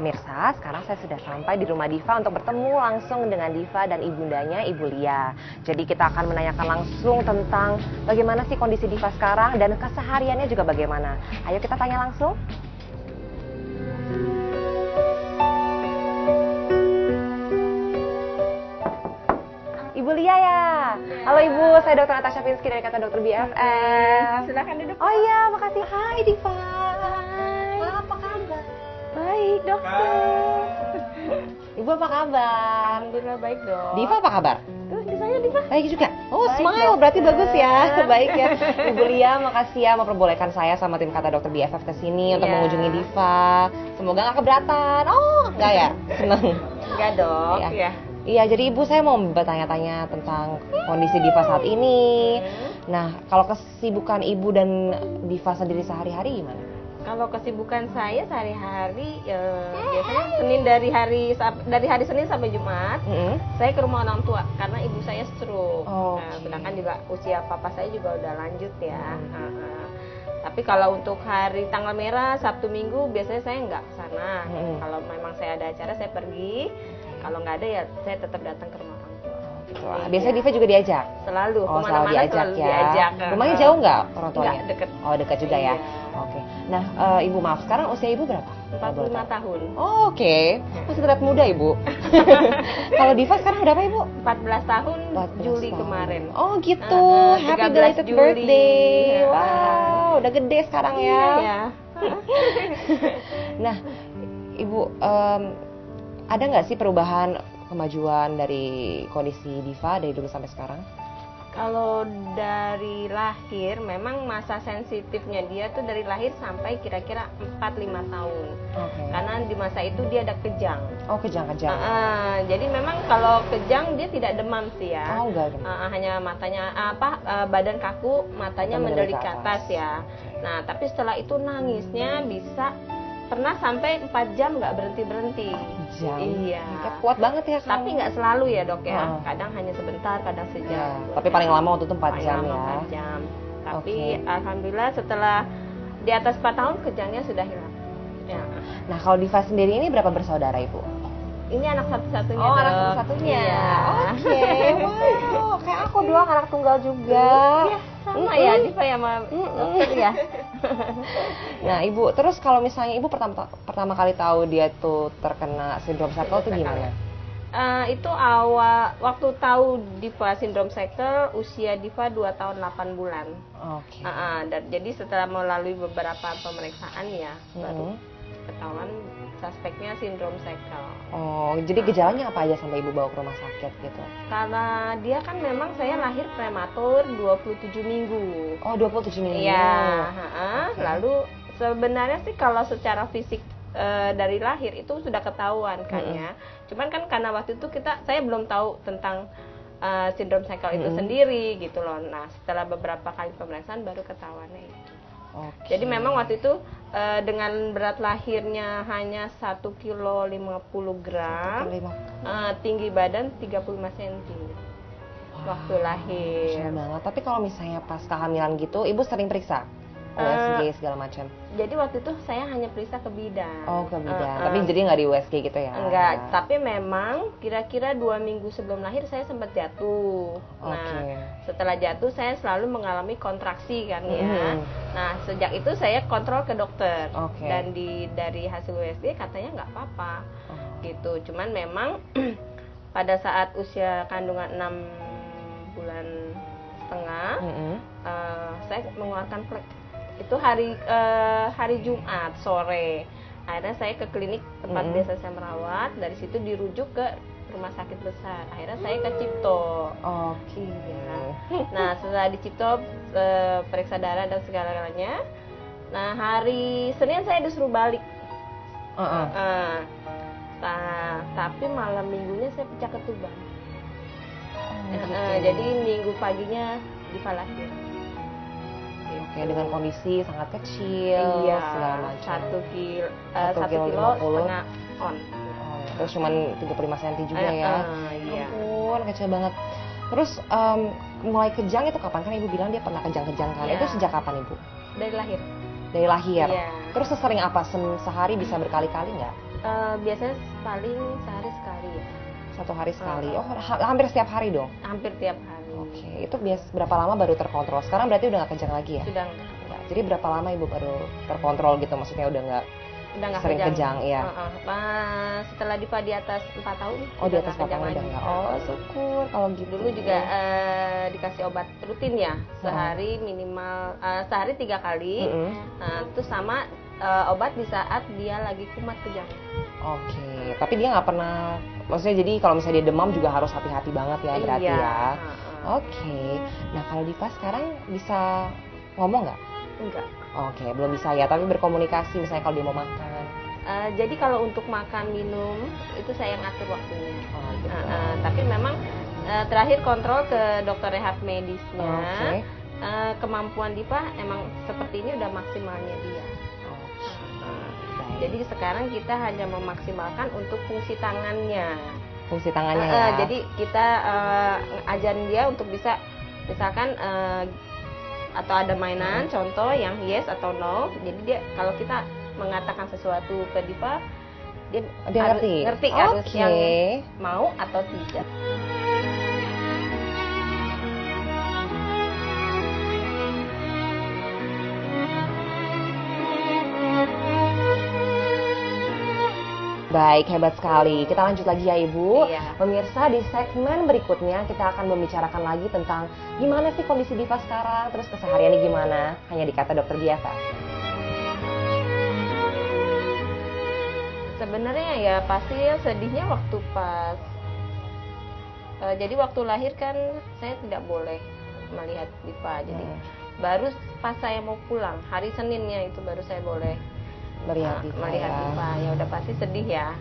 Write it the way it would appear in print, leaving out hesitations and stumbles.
Pemirsa, sekarang saya sudah sampai di rumah Diva untuk bertemu langsung dengan Diva dan ibundanya, Ibu Lia. Jadi kita akan menanyakan langsung tentang bagaimana sih kondisi Diva sekarang dan kesehariannya juga bagaimana. Ayo kita tanya langsung. Ibu Lia ya? Halo Ibu, saya Dr. Natasha Finsky dari Kata Dokter BFF. Silakan duduk. Oh iya, makasih. Hai Diva. Hai. Apa kabar? Baik dokter. Ibu apa kabar? Alhamdulillah baik dong. Diva apa kabar? Tuh di saya Diva. Baik juga. Oh, Baik, smile dokter. berarti bagus ya. Baik ya. Ibu Lia, makasih ya memperbolehkan saya sama tim Kata Dokter BFF ke sini untuk Iya. mengunjungi Diva. Semoga nggak keberatan. Oh, nggak ya? Seneng. Enggak dong. Iya. Iya. Iya, jadi Ibu saya mau bertanya-tanya tentang kondisi Diva saat ini. Nah, kalau kesibukan Ibu dan Diva sendiri sehari-hari gimana? Kalau kesibukan saya sehari-hari biasanya dari hari Senin sampai Jumat saya ke rumah orang tua karena ibu saya stroke. Oh, Nah, oke. sedangkan juga usia papa saya juga udah lanjut ya. Tapi kalau untuk hari tanggal merah, Sabtu Minggu biasanya saya nggak ke sana. Kalau memang saya ada acara saya pergi. Kalau nggak ada ya saya tetap datang ke rumah orang tua. Gitu. Biasanya Diva juga diajak? Selalu Oh, selalu kemana-mana diajak selalu ya. diajak. Rumahnya jauh nggak orang tuanya? Nggak, deket. Oh, dekat juga ya. Iya. Oke. Nah, Ibu maaf, sekarang usia Ibu berapa? 45 tahun. Oh, oke. Masih terlihat muda Ibu. Kalau Diva sekarang berapa Ibu? 14 tahun 14 Juli tahun. kemarin. Oh gitu. Happy 13 belated Juli. birthday. Wow, udah gede sekarang ya. Iya. Nah, Ibu, ada nggak sih perubahan kemajuan dari kondisi Diva dari dulu sampai sekarang? Kalau dari lahir memang masa sensitifnya dia tuh dari lahir sampai kira-kira 4-5 tahun. Oke. Karena di masa itu dia ada kejang. Oh, kejang-kejang. Jadi memang kalau kejang dia tidak demam sih ya. Oh, enggak. Hanya matanya badan kaku, matanya Mata mendelik mendelik ke ke atas ya. Nah, tapi setelah itu nangisnya bisa pernah sampai 4 jam nggak berhenti-berhenti. Jam. Iya. Kayak kuat banget ya. Tapi nggak selalu ya dok ya. Heeh. Kadang hanya sebentar, kadang Ya, sejam. tapi paling lama waktu itu 4 Paling jam lama ya. 4 jam. Tapi Oke. alhamdulillah setelah di atas 4 tahun kejangnya sudah hilang. Ya. Nah, kalau Diva sendiri ini berapa bersaudara Ibu? Ini anak satu-satunya. Oh, anak Dok. satu-satunya. Iya. Oke, wow. Kayak aku doang anak tunggal juga. Iya, sama ya Diva ya sama dokter ya. Nah, Ibu, terus kalau misalnya Ibu pertama kali tahu dia tuh terkena sindrom Shackle itu gimana? Itu awal waktu tahu Diva sindrom Shackle usia Diva 2 tahun 8 bulan. Oke. Dan jadi setelah melalui beberapa pemeriksaan ya baru ketahuan suspeknya sindrom Shackle. Oh, jadi gejalanya apa aja sampai Ibu bawa ke rumah sakit gitu? Karena dia kan memang saya lahir prematur 27 minggu. Oh, 27 minggu. Iya, Oke. lalu sebenarnya sih kalau secara fisik dari lahir itu sudah ketahuan kan ya. Cuman kan karena waktu itu saya belum tahu tentang sindrom Shackle itu sendiri gitu loh. Nah, setelah beberapa kali pemeriksaan baru ketahuannya itu. Oke. Jadi memang waktu itu dengan berat lahirnya hanya 1 kilo 50 gram, 1,5. tinggi badan 35 cm waktu lahir. Kecil banget. Tapi kalau misalnya pas kehamilan gitu, Ibu sering periksa? USG segala macam? Jadi waktu itu saya hanya periksa ke bidan. Oh, ke bidan. Tapi jadi nggak di USG gitu ya? Enggak, tapi memang kira-kira 2 minggu sebelum lahir saya sempat jatuh. Nah, Oke. setelah jatuh saya selalu mengalami kontraksi kan ya. Nah, sejak itu saya kontrol ke dokter. Oke. Dan dari hasil USG katanya nggak apa-apa. Gitu. Cuman memang pada saat usia kandungan 6 bulan setengah, saya mengeluarkan flek. Itu hari Jumat sore. Akhirnya saya ke klinik tempat biasa saya merawat. Dari situ dirujuk ke rumah sakit besar. Akhirnya saya ke Cipto. Oke. Iya. Nah, setelah di Cipto periksa darah dan segala-galanya. Nah, hari Senin saya disuruh balik. Tapi malam minggunya saya pecah ketuban. Gitu. Jadi minggu paginya Diva lahir. Oke, dengan kondisi sangat kecil, Iya, segala macam. 1 kilo, 1 1 kilo kilo 50. setengah on. Terus cuman 35 cm juga ya. Iya. Ampun, kecil banget. Terus mulai kejang itu kapan? Kan Ibu bilang dia pernah kejang-kejang kan? Iya. Itu sejak kapan Ibu? Dari lahir. Dari lahir? Iya. Terus sesering apa? Sehari bisa berkali-kali nggak? Biasanya paling sehari sekali ya. Satu hari sekali? Oh, hampir setiap hari dong? Hampir tiap hari. Oke, itu berapa lama baru terkontrol? Sekarang berarti udah nggak kencang lagi ya? Sudah enggak. Ya, jadi berapa lama Ibu baru terkontrol gitu? Maksudnya udah nggak sering kejang ya? Setelah Diva di atas 4 tahun. Oh, di atas 4 tahun udah nggak? Oh, syukur kalau gitu. Dulu juga dikasih obat rutin ya, sehari minimal, sehari 3 kali. Terus sama obat di saat dia lagi kumat kejang. Oke, tapi dia nggak pernah, maksudnya jadi kalau misalnya dia demam juga harus hati-hati banget ya berarti ya. Oke, nah kalau Diva sekarang bisa ngomong nggak? Enggak. Oke, belum bisa ya, tapi berkomunikasi misalnya kalau dia mau makan. Jadi kalau untuk makan minum itu saya ngatur waktunya. Oh, gitu. Tapi memang terakhir kontrol ke dokter rehab medisnya. Kemampuan Diva emang seperti ini udah maksimalnya dia. Jadi sekarang kita hanya memaksimalkan untuk fungsi tangannya. Fungsi tangannya ya. Jadi kita ajarin dia untuk bisa misalkan atau ada mainan contoh yang yes atau no. Jadi dia kalau kita mengatakan sesuatu ke Diva, dia harus ngerti harus yang mau atau tidak. Baik, hebat sekali. Kita lanjut lagi ya Ibu. Iya. Pemirsa, di segmen berikutnya kita akan membicarakan lagi tentang gimana sih kondisi Diva sekarang, terus kesehariannya gimana, hanya di Kata Dokter Biasa. Sebenarnya ya pasti ya sedihnya waktu pas, jadi waktu lahir kan saya tidak boleh melihat Diva. Jadi baru pas saya mau pulang, hari Seninnya itu baru saya boleh melihat Diva. Ya udah pasti sedih ya.